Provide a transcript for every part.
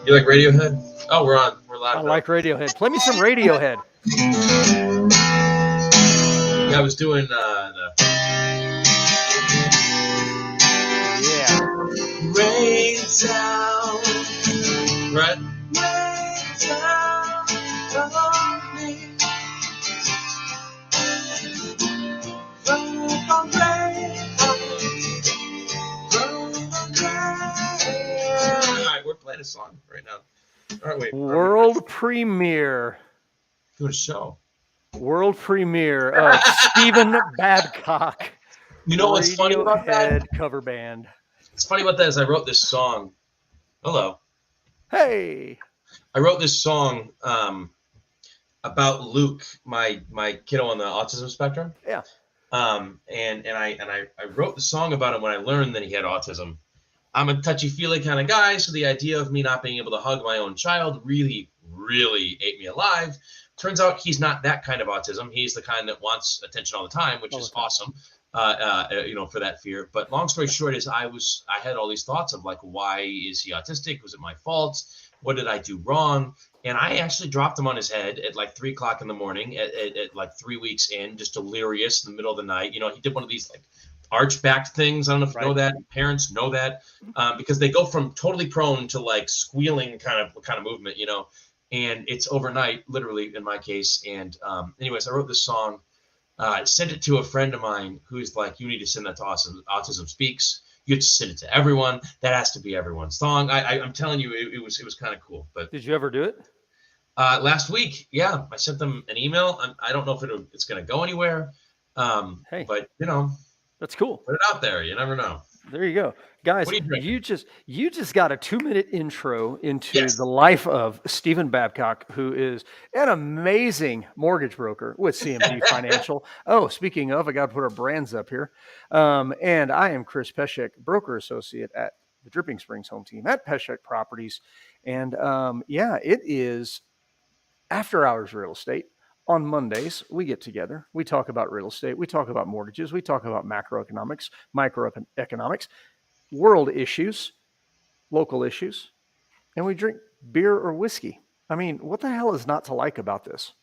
You like Radiohead? Oh, we're on. We're live. I like Radiohead. Play me some Radiohead. Yeah, I was doing Yeah. Rain Down. Right? Rain down on me. From rain. All right, we're playing a song right now. Aren't we? World premiere. Doing a show. World premiere of Stephen Babcock. You know what's funny about that? Radiohead cover band. What's funny about that is I wrote this song. Hello. Hey. I wrote this song about Luke, my kiddo on the autism spectrum. Yeah. And I wrote the song about him when I learned that he had autism. I'm a touchy-feely kind of guy, so the idea of me not being able to hug my own child really, really ate me alive. Turns out he's not that kind of autism. He's the kind that wants attention all the time, which is awesome. For that fear. But long story short is I had all these thoughts of like, why is he autistic? Was it my fault? What did I do wrong? And I actually dropped him on his head at like 3 o'clock in the morning at like 3 weeks in, just delirious in the middle of the night. You know, he did one of these like arch-backed things. I don't know if you know that. Parents know that because they go from totally prone to like squealing kind of movement, you know, and it's overnight, literally in my case. And anyways, I wrote this song. Sent it to a friend of mine who's like, you need to send that to Autism Speaks. You have to send it to everyone. That has to be everyone's song. I'm telling you, it was kind of cool. But did you ever do it? Last week, yeah, I sent them an email. I don't know if it's going to go anywhere. Hey, but you know, that's cool. Put it out there. You never know. There you go, guys. You just got a 2-minute intro into the life of Stephen Babcock, who is an amazing mortgage broker with CMG Financial. Oh, speaking of, I got to put our brands up here. And I am Chris Pesek, broker associate at the Dripping Springs home team at Pesek Properties. And it is after hours real estate. On Mondays, we get together. We talk about real estate. We talk about mortgages. We talk about macroeconomics, microeconomics, world issues, local issues, and we drink beer or whiskey. I mean, what the hell is not to like about this?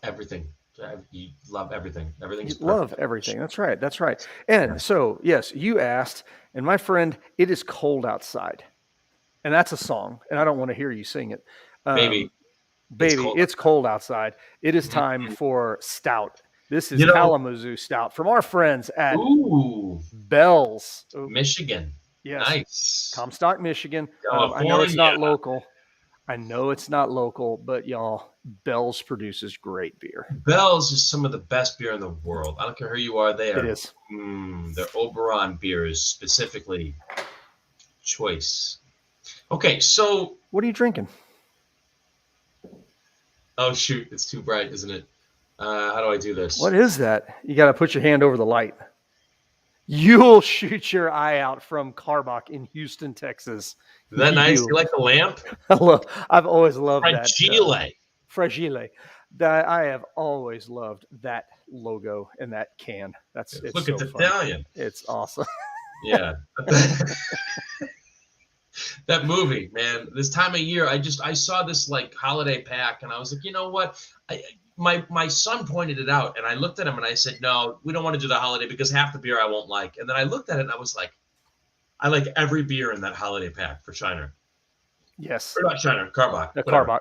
Everything. You love everything. Everything's perfect. Love everything. That's right. That's right. And so, yes, you asked, and my friend, it is cold outside. And that's a song, and I don't want to hear you sing it. Baby, it's cold outside. It is time for stout. This is Kalamazoo stout from our friends at Bell's, Michigan. Yes, nice. Comstock, Michigan. I know it's not local. But y'all, Bell's produces great beer. Bell's is some of the best beer in the world. I don't care who you are. It is. Their Oberon beer is specifically choice. Okay, so what are you drinking? Oh, shoot. It's too bright, isn't it? How do I do this? What is that? You got to put your hand over the light. You'll shoot your eye out from Carbach in Houston, Texas. Is that nice? You like the lamp? I've always loved Fragile. that. Fragile. I have always loved that logo and that can. Look at the stallion. It's awesome. Yeah. That movie, man, this time of year, I saw this like holiday pack and I was like, you know what? My son pointed it out and I looked at him and I said, no, we don't want to do the holiday because half the beer I won't like. And then I looked at it and I was like, I like every beer in that holiday pack for Shiner. Yes. Or not Shiner, Carbach. The Carbach.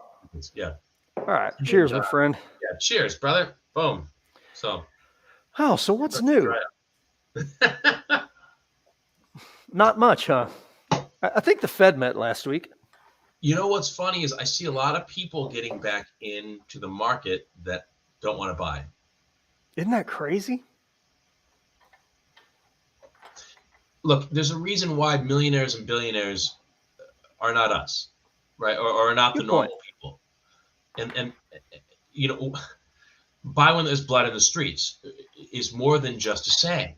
Yeah. All right. Cheers, my friend. Yeah. Cheers, brother. Boom. So what's new? Not much, huh? I think the Fed met last week. You know what's funny is I see a lot of people getting back into the market that don't want to buy. Isn't that crazy? Look, there's a reason why millionaires and billionaires are not us, right? Or are not the normal people. And you know, buy when there's blood in the streets is more than just a saying.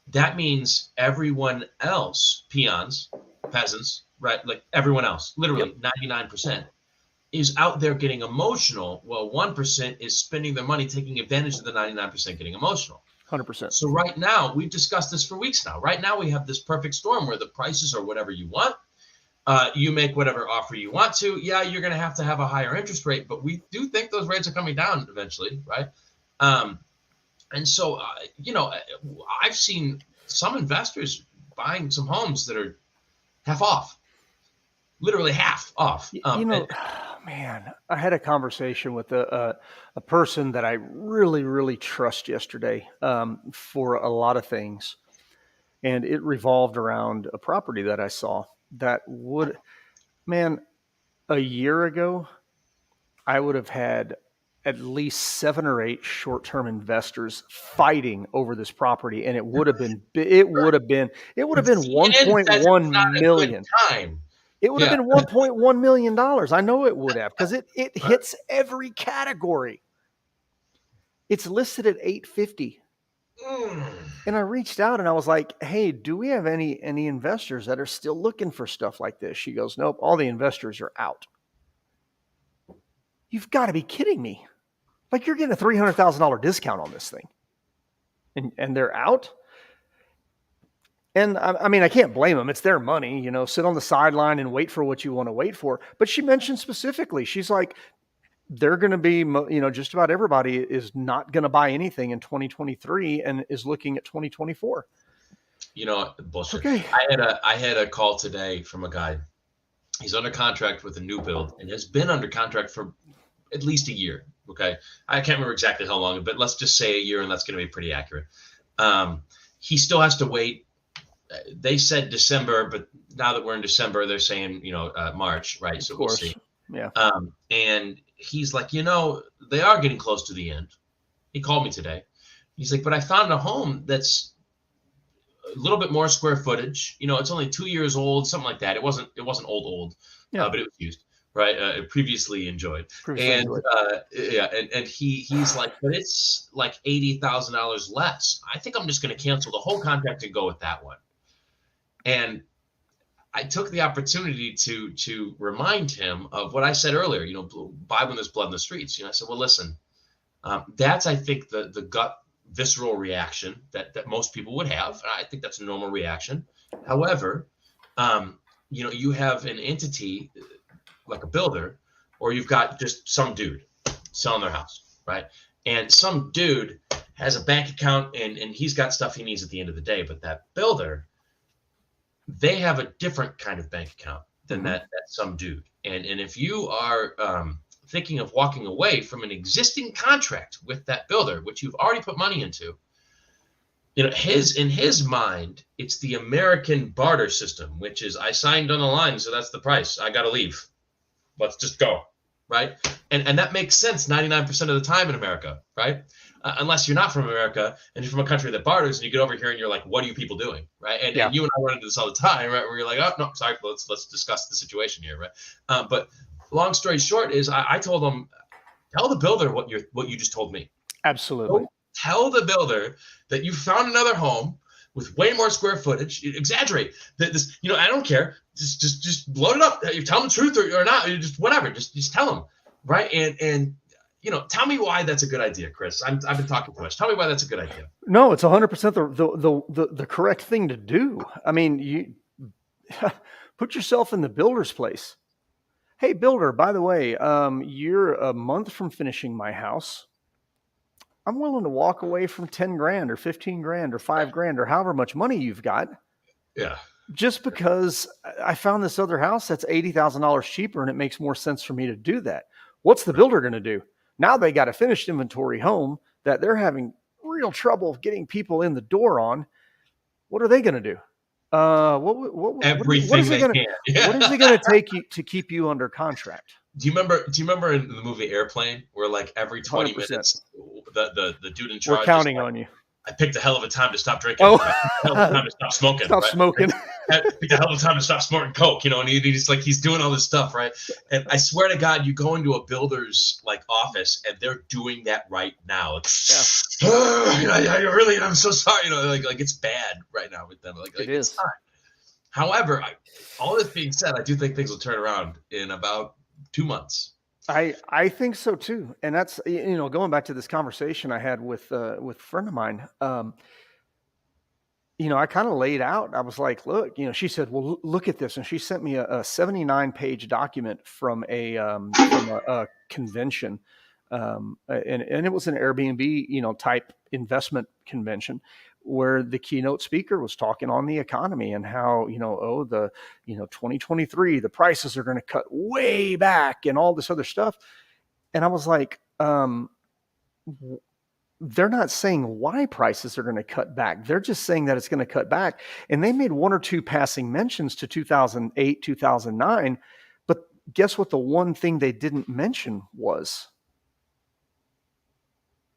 That means everyone else, peons, peasants, right? Like everyone else, literally 99% is out there getting emotional. Well, 1% is spending their money taking advantage of the 99% getting emotional. 100%. So right now, we've discussed this for weeks now. Right now, we have this perfect storm where the prices are whatever you want. You make whatever offer you want to. Yeah, you're going to have a higher interest rate, but we do think those rates are coming down eventually, right? And so, I've seen some investors buying some homes that are half off, literally half off. Man, I had a conversation with a person that I really, really trust yesterday for a lot of things. And it revolved around a property that I saw that a year ago, I would have had at least 7 or 8 short-term investors fighting over this property, and it would have been 1.1 million. Time. It would have been $1.1 million. I know it would have, because it hits every category. It's listed at $850. And I reached out and I was like, hey, do we have any investors that are still looking for stuff like this? She goes, nope, all the investors are out. You've got to be kidding me. Like, you're getting a $300,000 discount on this thing. And they're out. And I mean, I can't blame them. It's their money, sit on the sideline and wait for what you want to wait for. But she mentioned specifically, she's like, they're going to be, just about everybody is not going to buy anything in 2023 and is looking at 2024. Bullshit. Okay. I had a call today from a guy. He's under contract with a new build and has been under contract for at least a year. Okay. I can't remember exactly how long, but let's just say a year, and that's going to be pretty accurate. He still has to wait. They said December, but now that we're in December, they're saying, March, right? So we'll see. Yeah. And he's like, they are getting close to the end. He called me today. He's like, but I found a home that's a little bit more square footage. It's only 2 years old, something like that. It wasn't old, but it was used, right? Previously enjoyed. And he's like, but it's like $80,000 less. I think I'm just going to cancel the whole contract and go with that one. And I took the opportunity to remind him of what I said earlier, buy when there's blood in the streets. I said, well, listen, that's, I think, the gut visceral reaction that most people would have. I think that's a normal reaction. However, you have an entity like a builder, or you've got just some dude selling their house, right? And some dude has a bank account and he's got stuff he needs at the end of the day. But that builder, they have a different kind of bank account than that some dude. And if you are thinking of walking away from an existing contract with that builder, which you've already put money into, in his mind, it's the American barter system, which is I signed on the line, so that's the price. I got to leave. Let's just go, right? And that makes sense 99% of the time in America, right? Unless you're not from America and you're from a country that barters, and you get over here and you're like, what are you people doing, right? And you and I run into this all the time, right? Where you're like, oh, no, sorry, let's discuss the situation here, right? But long story short is I told them, tell the builder what you just told me. Absolutely. Don't tell the builder that you found another home with way more square footage. Exaggerate this. I don't care. Just load it up. You tell them the truth or not. Just whatever. Just tell them, right? And tell me why that's a good idea, Chris. I've been talking too much. Tell me why that's a good idea. No, it's 100% the correct thing to do. I mean, you put yourself in the builder's place. Hey, builder, by the way, you're a month from finishing my house. I'm willing to walk away from 10 grand or 15 grand or 5 grand or however much money you've got. Yeah. Just because I found this other house that's $80,000 cheaper and it makes more sense for me to do that. What's the builder going to do? Now they got a finished inventory home that they're having real trouble getting people in the door on. What are they going to do? Everything what is it going to take you to keep you under contract? Do you remember in the movie Airplane where like every 20 100%. minutes the dude in charge we're counting on you. I picked a hell of a time to stop drinking. Oh. Right? A hell of a time to stop smoking. Stop smoking. I picked a hell of a time to stop snorting coke, and he's doing all this stuff, right? And I swear to God, you go into a builder's like office and they're doing that right now. I'm so sorry, like it's bad right now with them. Like it is. It's not. However, all this being said, I do think things will turn around in about 2 months. I think so too. And that's, going back to this conversation I had with a friend of mine. I kind of laid out. I was like, look, she said, well, look at this. And she sent me a 79-page document from a convention. And it was an Airbnb, type investment convention where the keynote speaker was talking on the economy and how, 2023, the prices are going to cut way back and all this other stuff. And I was like, they're not saying why prices are going to cut back. They're just saying that it's going to cut back. And they made one or two passing mentions to 2008, 2009. But guess what? The one thing they didn't mention was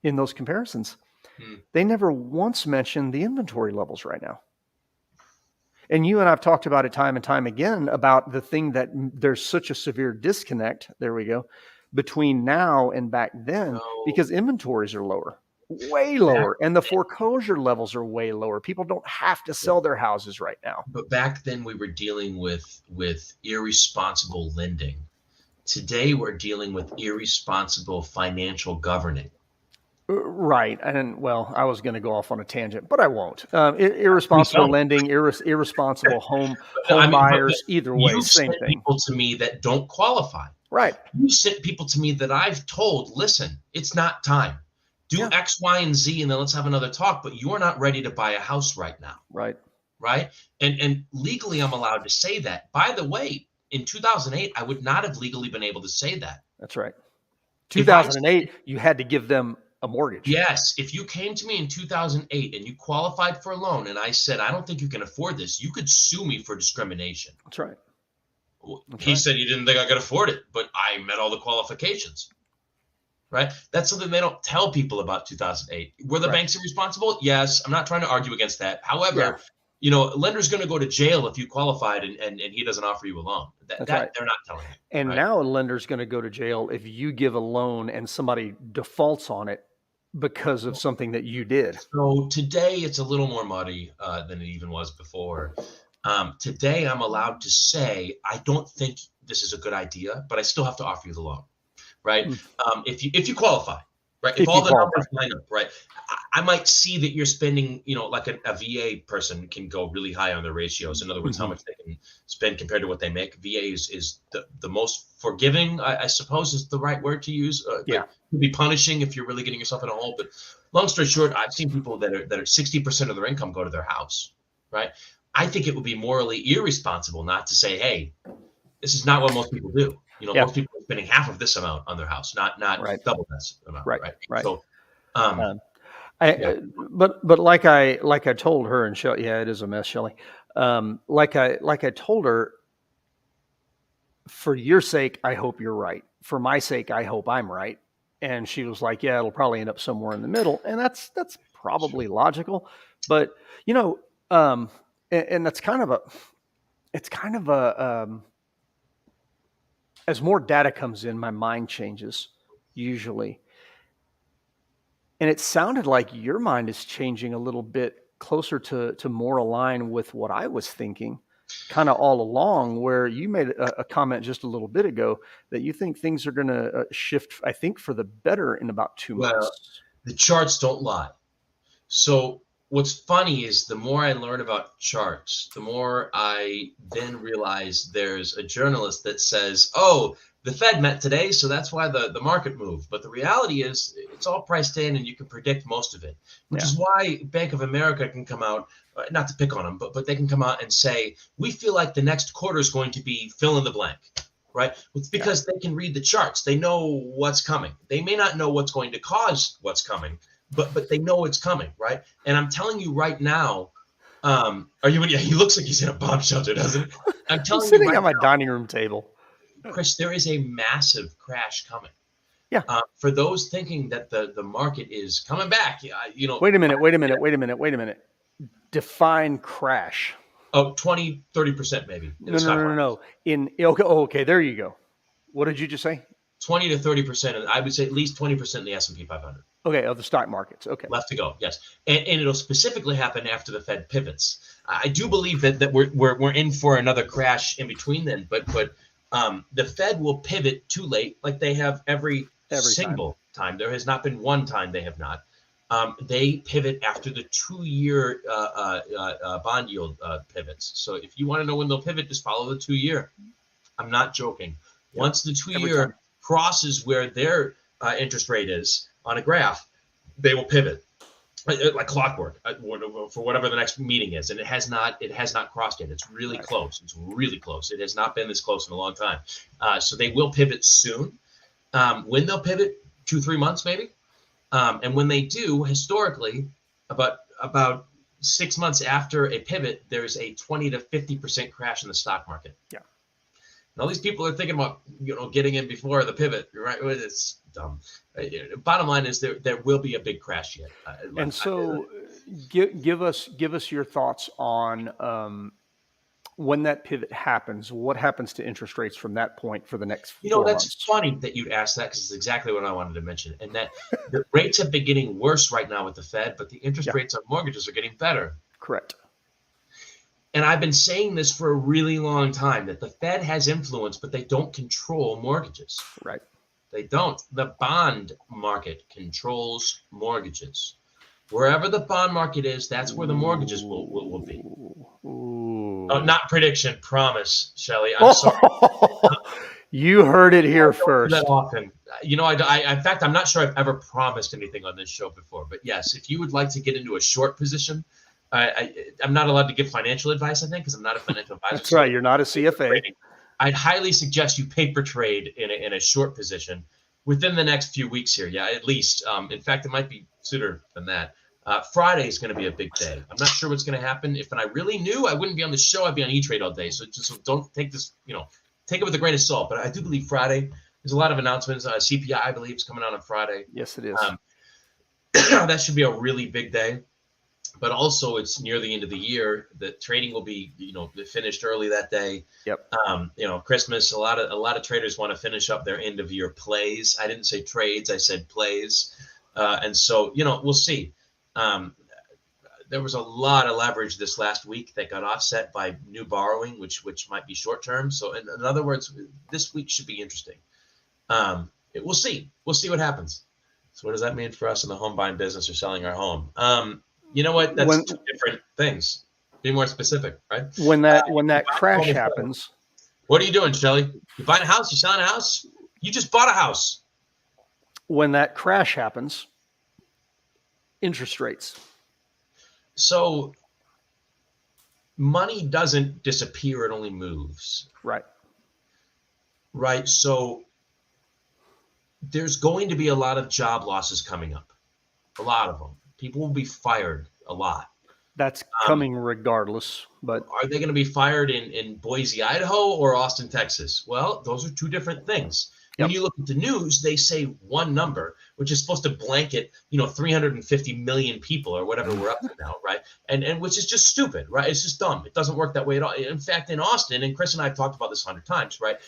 in those comparisons, they never once mentioned the inventory levels right now. And you and I've talked about it time and time again about the thing that there's such a severe disconnect. There we go. Between now and back then, because inventories are lower. Way lower, and the foreclosure levels are way lower. People don't have to sell their houses right now. But back then we were dealing with irresponsible lending. Today we're dealing with irresponsible financial governing. Right. And well, I was going to go off on a tangent, but I won't. Irresponsible lending, irresponsible home buyers, either way, same thing. People to me that don't qualify. Right. You sent people to me that I've told, listen, it's not time. Do X, Y, and Z, and then let's have another talk. But you're not ready to buy a house right now. Right. Right. And legally, I'm allowed to say that. By the way, in 2008, I would not have legally been able to say that. That's right. 2008, you had to give them a mortgage. Yes. If you came to me in 2008 and you qualified for a loan and I said, I don't think you can afford this, you could sue me for discrimination. That's right. He said he didn't think I could afford it, but I met all the qualifications. Right? That's something they don't tell people about 2008. Were the banks irresponsible? Yes. I'm not trying to argue against that. However, a lender's going to go to jail if you qualified and he doesn't offer you a loan. That they're not telling you. And now a lender's going to go to jail if you give a loan and somebody defaults on it because of something that you did. So today it's a little more muddy than it even was before. Today I'm allowed to say, I don't think this is a good idea, but I still have to offer you the loan. Right. If you qualify, right. If all the numbers line up, right. I might see that you're spending, like a VA person can go really high on their ratios. In other words, how much they can spend compared to what they make. VA is the most forgiving, I suppose is the right word to use. It could be punishing if you're really getting yourself in a hole. But long story short, I've seen people that are 60% of their income go to their house. Right. I think it would be morally irresponsible not to say, hey, this is not what most people do. Most people are spending half of this amount on their house, not double this amount. Right. So, but like I told her, and Shelly, it is a mess, Shelly. Like I told her, for your sake, I hope you're right. For my sake, I hope I'm right. And she was like, yeah, it'll probably end up somewhere in the middle, and that's probably logical. But and that's kind of a as more data comes in, my mind changes usually. And it sounded like your mind is changing a little bit closer to more aligned with what I was thinking kind of all along, where you made a comment just a little bit ago that you think things are going to shift, I think, for the better in about 2 months. Well, the charts don't lie. So what's funny is the more I learn about charts, the more I then realize there's a journalist that says, oh, the Fed met today, so that's why the market moved. But the reality is it's all priced in and you can predict most of it, which is why Bank of America can come out, not to pick on them, but they can come out and say, we feel like the next quarter is going to be fill in the blank. Right? It's because they can read the charts. They know what's coming. They may not know what's going to cause what's coming, but they know it's coming, right? And I'm telling you right now, he looks like he's in a bomb shelter, doesn't he? I'm telling sitting you right on my now, dining room table. Chris, there is a massive crash coming. Yeah. For those thinking that the market is coming back, Wait a minute. Define crash. Oh, 20, 30% maybe. No. Okay, there you go. What did you just say? 20 to 30%, and I would say at least 20% in the S&P 500. Okay, of the stock markets. Okay. Left to go, yes. And it'll specifically happen after the Fed pivots. I do believe that we're in for another crash in between then, but the Fed will pivot too late, like they have every single time. There has not been one time they have not. they pivot after the 2-year bond yield pivots. So if you want to know when they'll pivot, just follow the 2-year. I'm not joking. Yep. Once the 2-year crosses where their interest rate is on a graph, they will pivot like clockwork for whatever the next meeting is, and it has not crossed yet. It's really close. It's really close. It has not been this close in a long time. So they will pivot soon. When they'll pivot, 2-3 months maybe. And when they do, historically, about 6 months after a pivot, there's a 20 to 50% crash in the stock market. Yeah. And all these people are thinking about getting in before the pivot, right? It's dumb. Bottom line is there will be a big crash yet. And so, give us your thoughts on when that pivot happens. What happens to interest rates from that point for the next 4 that's months? funny that you'd ask that, because it's exactly what I wanted to mention. And that the rates have been getting worse right now with the Fed, but the interest rates on mortgages are getting better. Correct. And I've been saying this for a really long time, that the Fed has influence, but they don't control mortgages. Right. They don't. The bond market controls mortgages. Wherever the bond market is, that's where the mortgages will be. Oh, not prediction, promise, Shelley. I'm sorry. You heard it here first. That often. I in fact, I'm not sure I've ever promised anything on this show before. But yes, if you would like to get into a short position, I'm not allowed to give financial advice, I think, because I'm not a financial advisor. That's right. You're not a CFA. I'd highly suggest you paper trade in a short position within the next few weeks here. Yeah, at least. In fact, it might be sooner than that. Friday is going to be a big day. I'm not sure what's going to happen. If I really knew, I wouldn't be on the show. I'd be on E-Trade all day. So just don't take this, take it with a grain of salt. But I do believe Friday, there's a lot of announcements. CPI, I believe, is coming out on Friday. Yes, it is. That should be a really big day. But also, it's near the end of the year. The trading will be, finished early that day. Yep. Christmas. A lot of traders want to finish up their end of year plays. I didn't say trades. I said plays. And so, we'll see. There was a lot of leverage this last week that got offset by new borrowing, which might be short term. So, in other words, this week should be interesting. We'll see. We'll see what happens. So, what does that mean for us in the home buying business or selling our home? You know what? That's two different things. Be more specific, right? When that crash happens. What are you doing, Shelley? You buying a house? You selling a house? You just bought a house. When that crash happens, interest rates. So money doesn't disappear, it only moves. Right. Right. So there's going to be a lot of job losses coming up. A lot of them. People will be fired a lot. That's coming regardless. But are they going to be fired in Boise, Idaho or Austin, Texas? Well, those are two different things. Yep. When you look at the news, they say one number, which is supposed to blanket, 350 million people or whatever we're up to now, right? And which is just stupid, right? It's just dumb. It doesn't work that way at all. In fact, in Austin, and Chris and I have talked about this 100 times, right?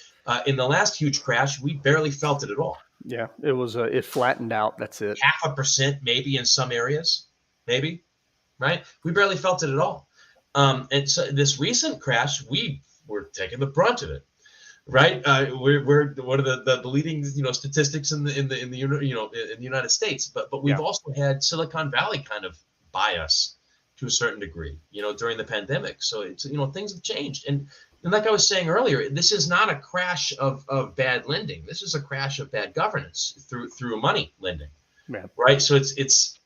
In the last huge crash, we barely felt it at all. Yeah, it was it flattened out. That's it. 0.5% maybe in some areas, maybe, right? We barely felt it at all. And so this recent crash, we were taking the brunt of it. Right, we're one of the leading statistics in the United States, but we've also had Silicon Valley kind of buy us to a certain degree, during the pandemic. So it's things have changed, and like I was saying earlier, this is not a crash of bad lending. This is a crash of bad governance through money lending. Yeah. Right, so it's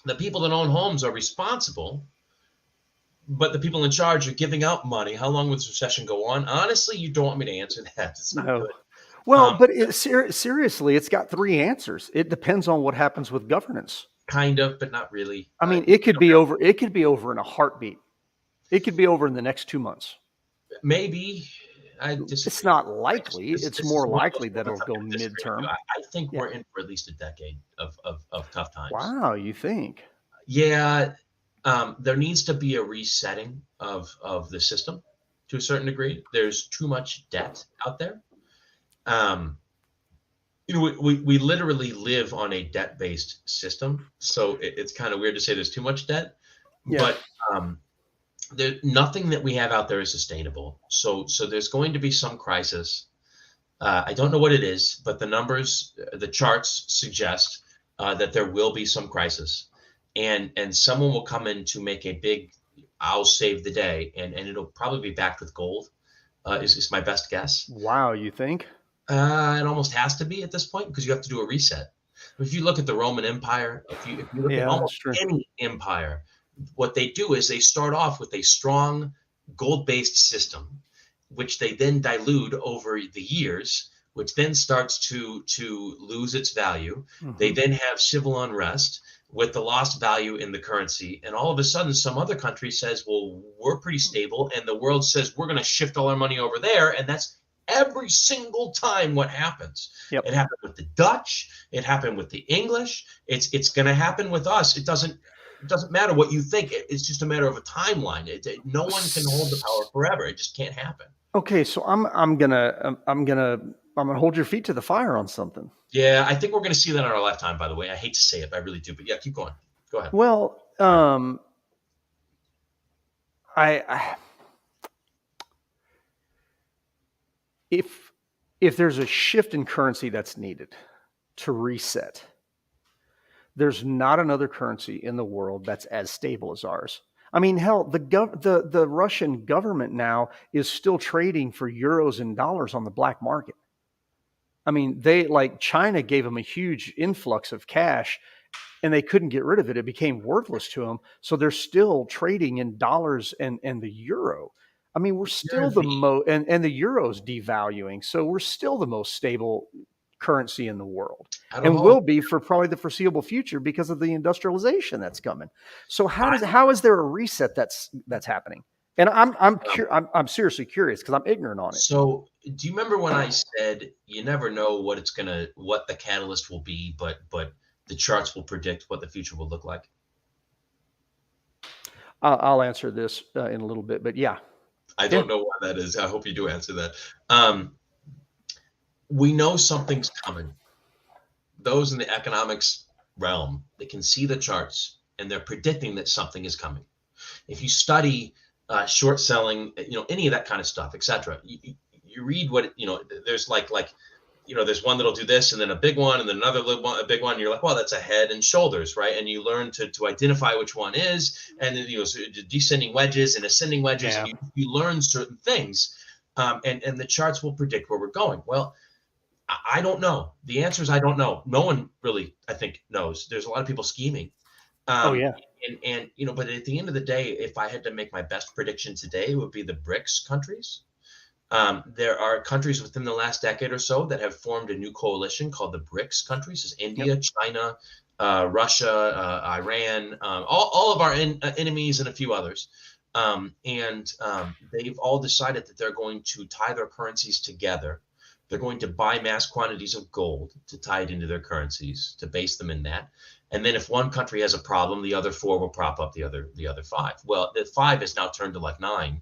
the people that own homes are responsible. But the people in charge are giving out money. How long will this recession go on? Honestly, you don't want me to answer that. It's not good. Well, but seriously, it's got three answers. It depends on what happens with governance. Kind of, but not really. I mean, it could be over. It could be over in a heartbeat. It could be over in the next 2 months. Maybe. It's not likely. It's more likely that it'll go midterm. I think we're in for at least a decade of tough times. Wow, you think? Yeah. There needs to be a resetting of the system to a certain degree. There's too much debt out there. We literally live on a debt-based system, so it's kind of weird to say there's too much debt. Yeah. But nothing that we have out there is sustainable. So there's going to be some crisis. I don't know what it is, but the numbers, the charts suggest that there will be some crisis, and someone will come in to make a big, I'll save the day, and it'll probably be backed with gold. Is my best guess. Wow, you think? It almost has to be at this point because you have to do a reset. If you look at the Roman Empire, if you look at Yeah, almost that's true. any empire, what they do is they start off with a strong gold-based system, which they then dilute over the years, which then starts to lose its value. They then have civil unrest with the lost value in the currency, and all of a sudden, some other country says, "Well, we're pretty stable," and the world says, "We're going to shift all our money over there," and that's every single time what happens. Yep. It happened with the Dutch. It happened with the English. It's going to happen with us. It doesn't matter what you think. It's just a matter of a timeline. No one can hold the power forever. It just can't happen. Okay, so I'm gonna hold your feet to the fire on something. Yeah, I think we're going to see that in our lifetime. By the way, I hate to say it, but I really do. But yeah, keep going. Go ahead. Well, I if there's a shift in currency that's needed to reset, there's not another currency in the world that's as stable as ours. I mean, hell, the Russian government now is still trading for euros and dollars on the black market. I mean, China gave them a huge influx of cash and they couldn't get rid of it. It became worthless to them. So they're still trading in dollars and the euro. I mean, we're still and the euro's devaluing. So we're still the most stable currency in the world and will be for probably the foreseeable future because of the industrialization that's coming. So how is there a reset that's happening? And I'm seriously curious because I'm ignorant on it. So do you remember when I said you never know what the catalyst will be, but the charts will predict what the future will look like? I'll answer this in a little bit, but yeah. I don't know why that is. I hope you do answer that. We know something's coming. Those in the economics realm, they can see the charts and they're predicting that something is coming. If you study short selling, any of that kind of stuff, etc., you read what, there's like, there's one that'll do this and then a big one and then another one, a big one. And you're like, well, that's a head and shoulders, right? And you learn to identify which one is, and then, so descending wedges and ascending wedges, and you learn certain things. And the charts will predict where we're going. Well, I don't know. The answer is I don't know. No one really, I think, knows. There's a lot of people scheming. And but at the end of the day, if I had to make my best prediction today, it would be the BRICS countries. There are countries within the last decade or so that have formed a new coalition called the BRICS countries. It's India, China, Russia, Iran, all of our enemies and a few others. They've all decided that they're going to tie their currencies together. They're going to buy mass quantities of gold to tie it into their currencies, to base them in that. And then if one country has a problem, the other four will prop up the other five. Well, the 5 has now turned to like 9.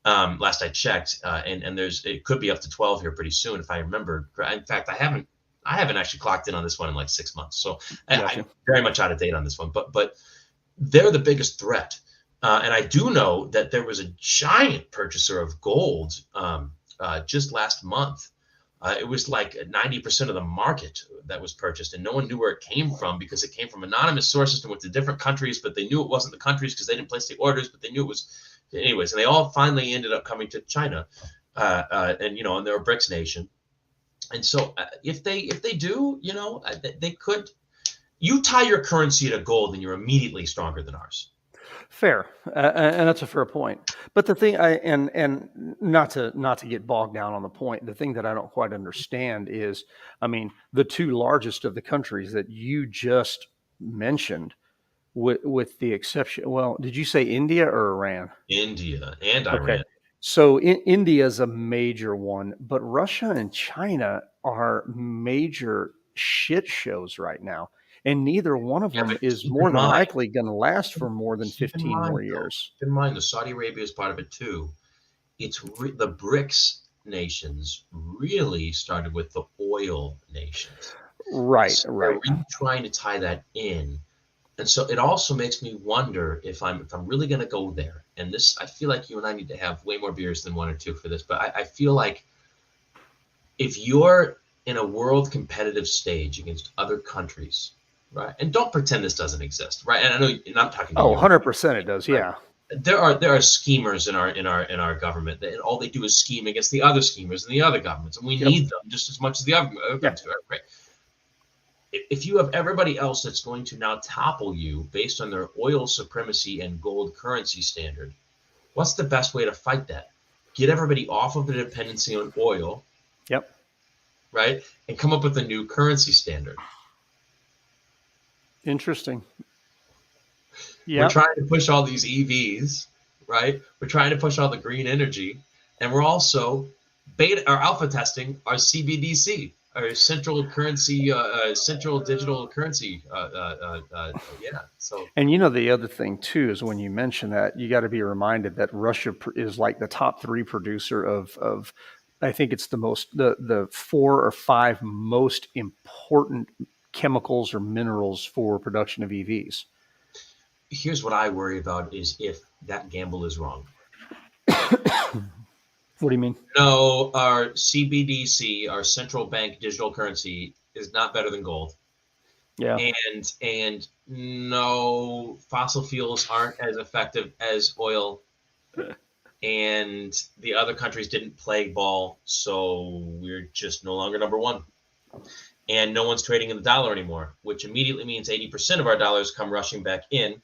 Last I checked, and it could be up to 12 here pretty soon if I remember. In fact, I haven't actually clocked in on this one in like 6 months, so I'm very much out of date on this one. But they're the biggest threat, and I do know that there was a giant purchaser of gold just last month. It was like 90% of the market that was purchased, and no one knew where it came from because it came from anonymous sources and went to different countries, but they knew it wasn't the countries because they didn't place the orders, but they knew it was. Anyways, and they all finally ended up coming to China, and they're a BRICS nation. And so if they do, they could. You tie your currency to gold, and you're immediately stronger than ours. Fair, and that's a fair point. But the thing, and not to get bogged down on the point, the thing that I don't quite understand is, I mean, the two largest of the countries that you just mentioned, with the exception, well, did you say India or Iran? India and Iran. Okay. So India is a major one, but Russia and China are major shit shows right now. And neither one of them is more than likely going to last for more than 15 more years. Keep in mind, the Saudi Arabia is part of it too. It's the BRICS nations really started with the oil nations. Right, right. We're really trying to tie that in. And so it also makes me wonder if I'm really going to go there. And this, I feel like you and I need to have way more beers than 1 or 2 for this. But I feel like if you're in a world competitive stage against other countries, Right. And don't pretend this doesn't exist. Right. And I know, and I'm talking to Oh, you. 100% it does. Right? Yeah. There are schemers in our government that all they do is scheme against the other schemers and the other governments, and we need them just as much as the other governments do. Right? If you have everybody else that's going to now topple you based on their oil supremacy and gold currency standard, what's the best way to fight that? Get everybody off of the dependency on oil. Yep. Right, and come up with a new currency standard. Interesting. We're trying to push all these EVs, right? We're trying to push all the green energy, and we're also beta or alpha testing our CBDC, our central currency, central digital currency. Yeah. So. And the other thing too is when you mention that, you got to be reminded that Russia is like the top 3 producer of I think it's the 4 or 5 most important chemicals or minerals for production of EVs. Here's what I worry about is if that gamble is wrong. What do you mean? No, our CBDC, our central bank digital currency, is not better than gold. Yeah. And no, fossil fuels aren't as effective as oil. And the other countries didn't play ball, so we're just no longer number one. And no one's trading in the dollar anymore, which immediately means 80% of our dollars come rushing back in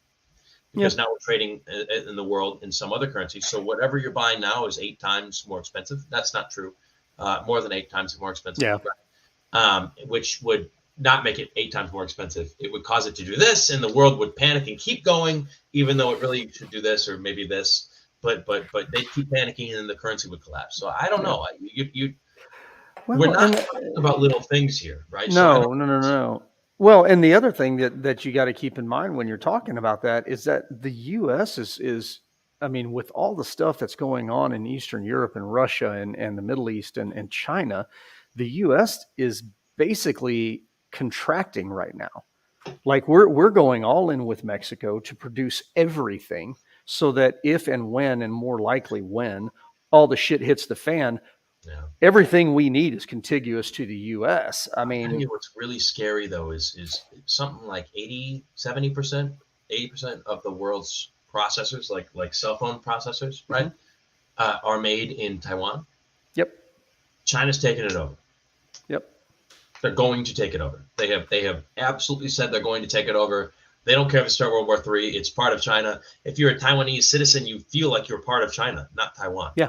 because now we're trading in the world in some other currency. So whatever you're buying now is 8 times more expensive. That's not true. More than 8 times more expensive. Yeah. Which would not make it 8 times more expensive. It would cause it to do this, and the world would panic and keep going, even though it really should do this or maybe this. But they keep panicking, and then the currency would collapse. So I don't know. We're not talking about little things here, right? No. Well, and the other thing that you got to keep in mind when you're talking about that is that the U.S. is I mean, with all the stuff that's going on in Eastern Europe and Russia and the Middle East and China, the U.S. is basically contracting right now. Like we're going all in with Mexico to produce everything so that if and when, and more likely when, all the shit hits the fan, everything we need is contiguous to the U.S. I mean, what's really scary though is something like 70% of the world's processors, like cell phone processors, right, are made in Taiwan. Yep. China's taking it over. Yep. They're going to take it over. They have absolutely said they're going to take it over. They don't care if it's start World War III. It's part of China. If you're a Taiwanese citizen, you feel like you're part of China, not Taiwan. Yeah.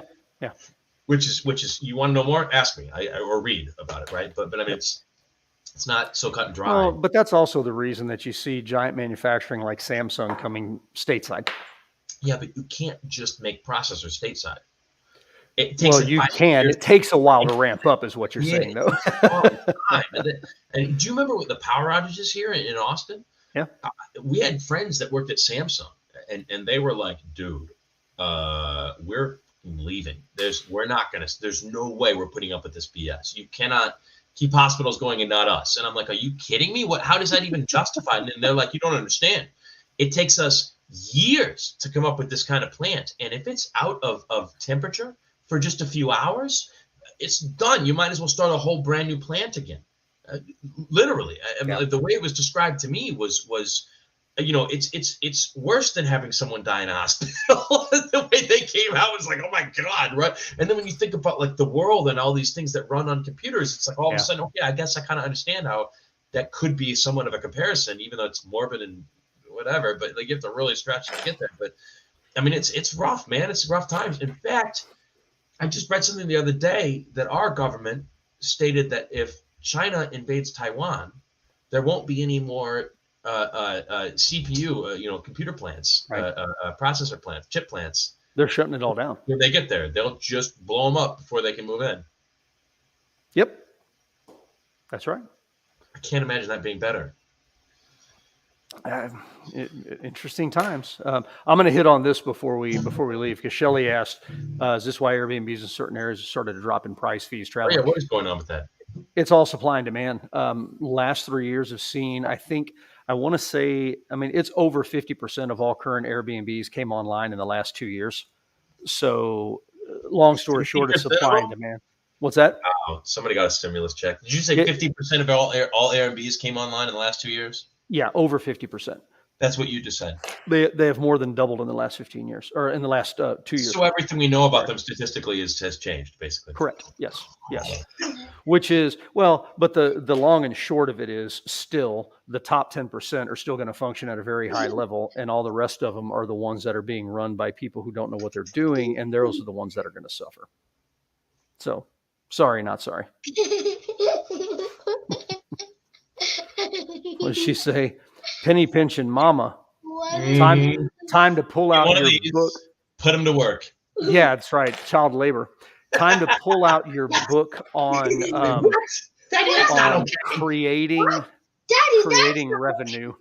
Which is you want to know more? Ask me, or read about it, right? But I mean, it's not so cut and dry. Well, but that's also the reason that you see giant manufacturing like Samsung coming stateside. Yeah, but you can't just make processors stateside. It takes you can. It takes a while to ramp up, is what you're saying, though. And do you remember what the power outages here in Austin? Yeah. We had friends that worked at Samsung, and they were like, "Dude, we're leaving. There's no way we're putting up with this BS. You cannot keep hospitals going and not us." And I'm like, "Are you kidding me? How does that even justify?" And they're like, "You don't understand. It takes us years to come up with this kind of plant, and if it's out of temperature for just a few hours, it's done. You might as well start a whole brand new plant again." Literally, I mean, the way it was described to me was it's worse than having someone die in a hospital. The way they came out was like, oh my God, right? And then when you think about like the world and all these things that run on computers, it's like all of a sudden, okay, I guess I kind of understand how that could be somewhat of a comparison, even though it's morbid and whatever. But like you have to really stretch to get there. But I mean, it's rough, man. It's rough times. In fact, I just read something the other day that our government stated that if China invades Taiwan, there won't be any more CPU, computer plants, processor plants, chip plants. They're shutting it all down. When they get there, they'll just blow them up before they can move in. Yep. That's right. I can't imagine that being better. Interesting times. I'm going to hit on this before we leave, because Shelly asked, is this why Airbnbs in certain areas started to drop in price fees traveling? Oh, yeah, what is going on with that? It's all supply and demand. Last 3 years have seen, I want to say, it's over 50% of all current Airbnbs came online in the last 2 years. So long story short, it's supply and demand. What's that? Wow, somebody got a stimulus check. Did you say 50% of all Airbnbs came online in the last 2 years? Yeah, over 50%. That's what you just said. They have more than doubled in the last 15 years, or in the last 2 years. So everything we know about them statistically has changed, basically. Correct. Yes. Which is, well, but the long and short of it is still the top 10% are still going to function at a very high level, and all the rest of them are the ones that are being run by people who don't know what they're doing, and those are the ones that are going to suffer. So, sorry, not sorry. What did she say? Penny pinching mama. Time to pull out your book. Put them to work. Yeah, that's right. Child labor. Time to pull out your book on creating revenue.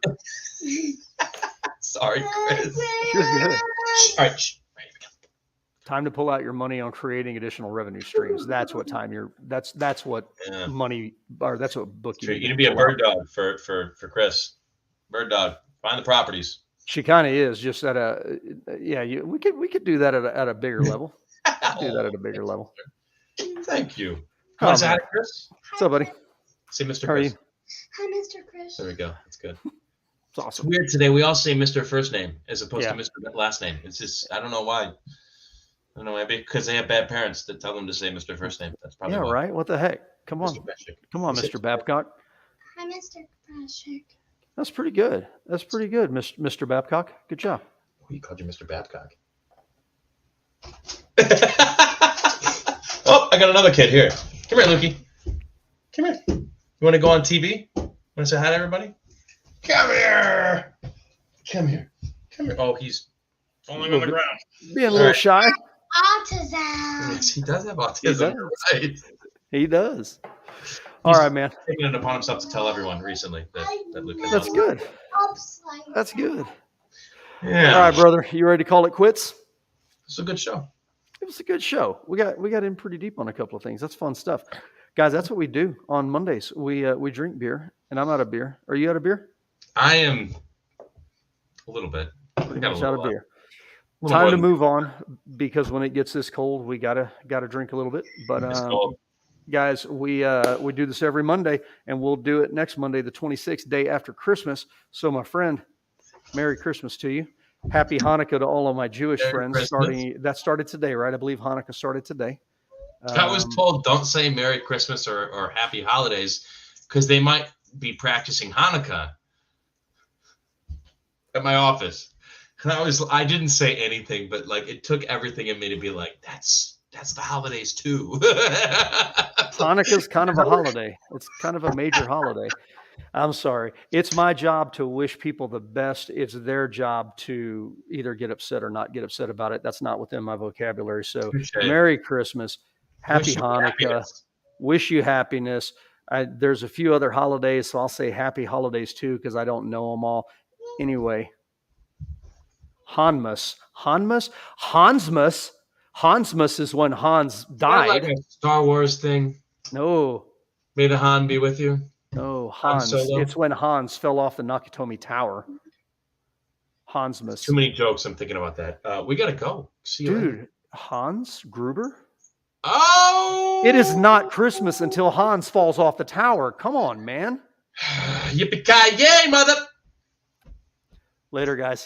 Sorry, Chris. You're good. All right. Time to pull out your money on creating additional revenue streams. That's what time you're. That's what money, or that's what book you. You need to be a bird dog for Chris. Bird dog. Find the properties. She kind of is just at a. Yeah, we could do that at a bigger level. Do that at a bigger level. Thank you. How's that, Chris? What's up, buddy? Say Mr. Chris. Hi, Mr. Chris. There we go. That's good. It's awesome. It's weird today. We all say Mr. First name as opposed to Mr. Last name. It's just, I don't know why. I don't know why. Because they have bad parents that tell them to say Mr. First name. That's probably why. Right. What the heck? Come on. Mr. Babcock. Hi, Mr. Pesek. That's pretty good. Mr. Babcock. Good job. Oh, you called you Mr. Babcock. Oh, I got another kid here. Come here, Lukey. Come here. You want to go on TV? Want to say hi to everybody? Come here. Oh, he's falling on the ground. Being a little shy. Autism. Yes, he does have autism. Right. He does. All right, man. Taking it upon himself to tell everyone recently that Luke is. That's good. That's good. Yeah. All right, brother. You ready to call it quits? It's a good show. It was a good show. We got in pretty deep on a couple of things. That's fun stuff, guys. That's what we do on Mondays. We drink beer, and I'm out of beer. Are you out of beer? I am a little bit. Pretty much out of beer. Time to move on, because when it gets this cold, we gotta drink a little bit. But guys, we do this every Monday, and we'll do it next Monday, the 26th, day after Christmas. So, my friend, Merry Christmas to you. Happy Hanukkah to all of my Jewish friends. That started today, right? I believe Hanukkah started today. I was told don't say Merry Christmas or Happy Holidays because they might be practicing Hanukkah at my office. And I didn't say anything, but like it took everything in me to be like, that's the holidays too. Hanukkah's kind of a holiday. It's kind of a major holiday. I'm sorry. It's my job to wish people the best. It's their job to either get upset or not get upset about it. That's not within my vocabulary. So Merry Christmas. Happy Hanukkah. Wish you happiness. There's a few other holidays, so I'll say happy holidays too, because I don't know them all. Anyway, Hansmas is when Hans died. Like a Star Wars thing. No. May the Han be with you. No, Hans. It's when Hans fell off the Nakatomi Tower. Hansmas. Too many jokes. I'm thinking about that. We gotta go. See you later. Hans Gruber. Oh! It is not Christmas until Hans falls off the tower. Come on, man. Yippee-ki-yay, mother! Later, guys.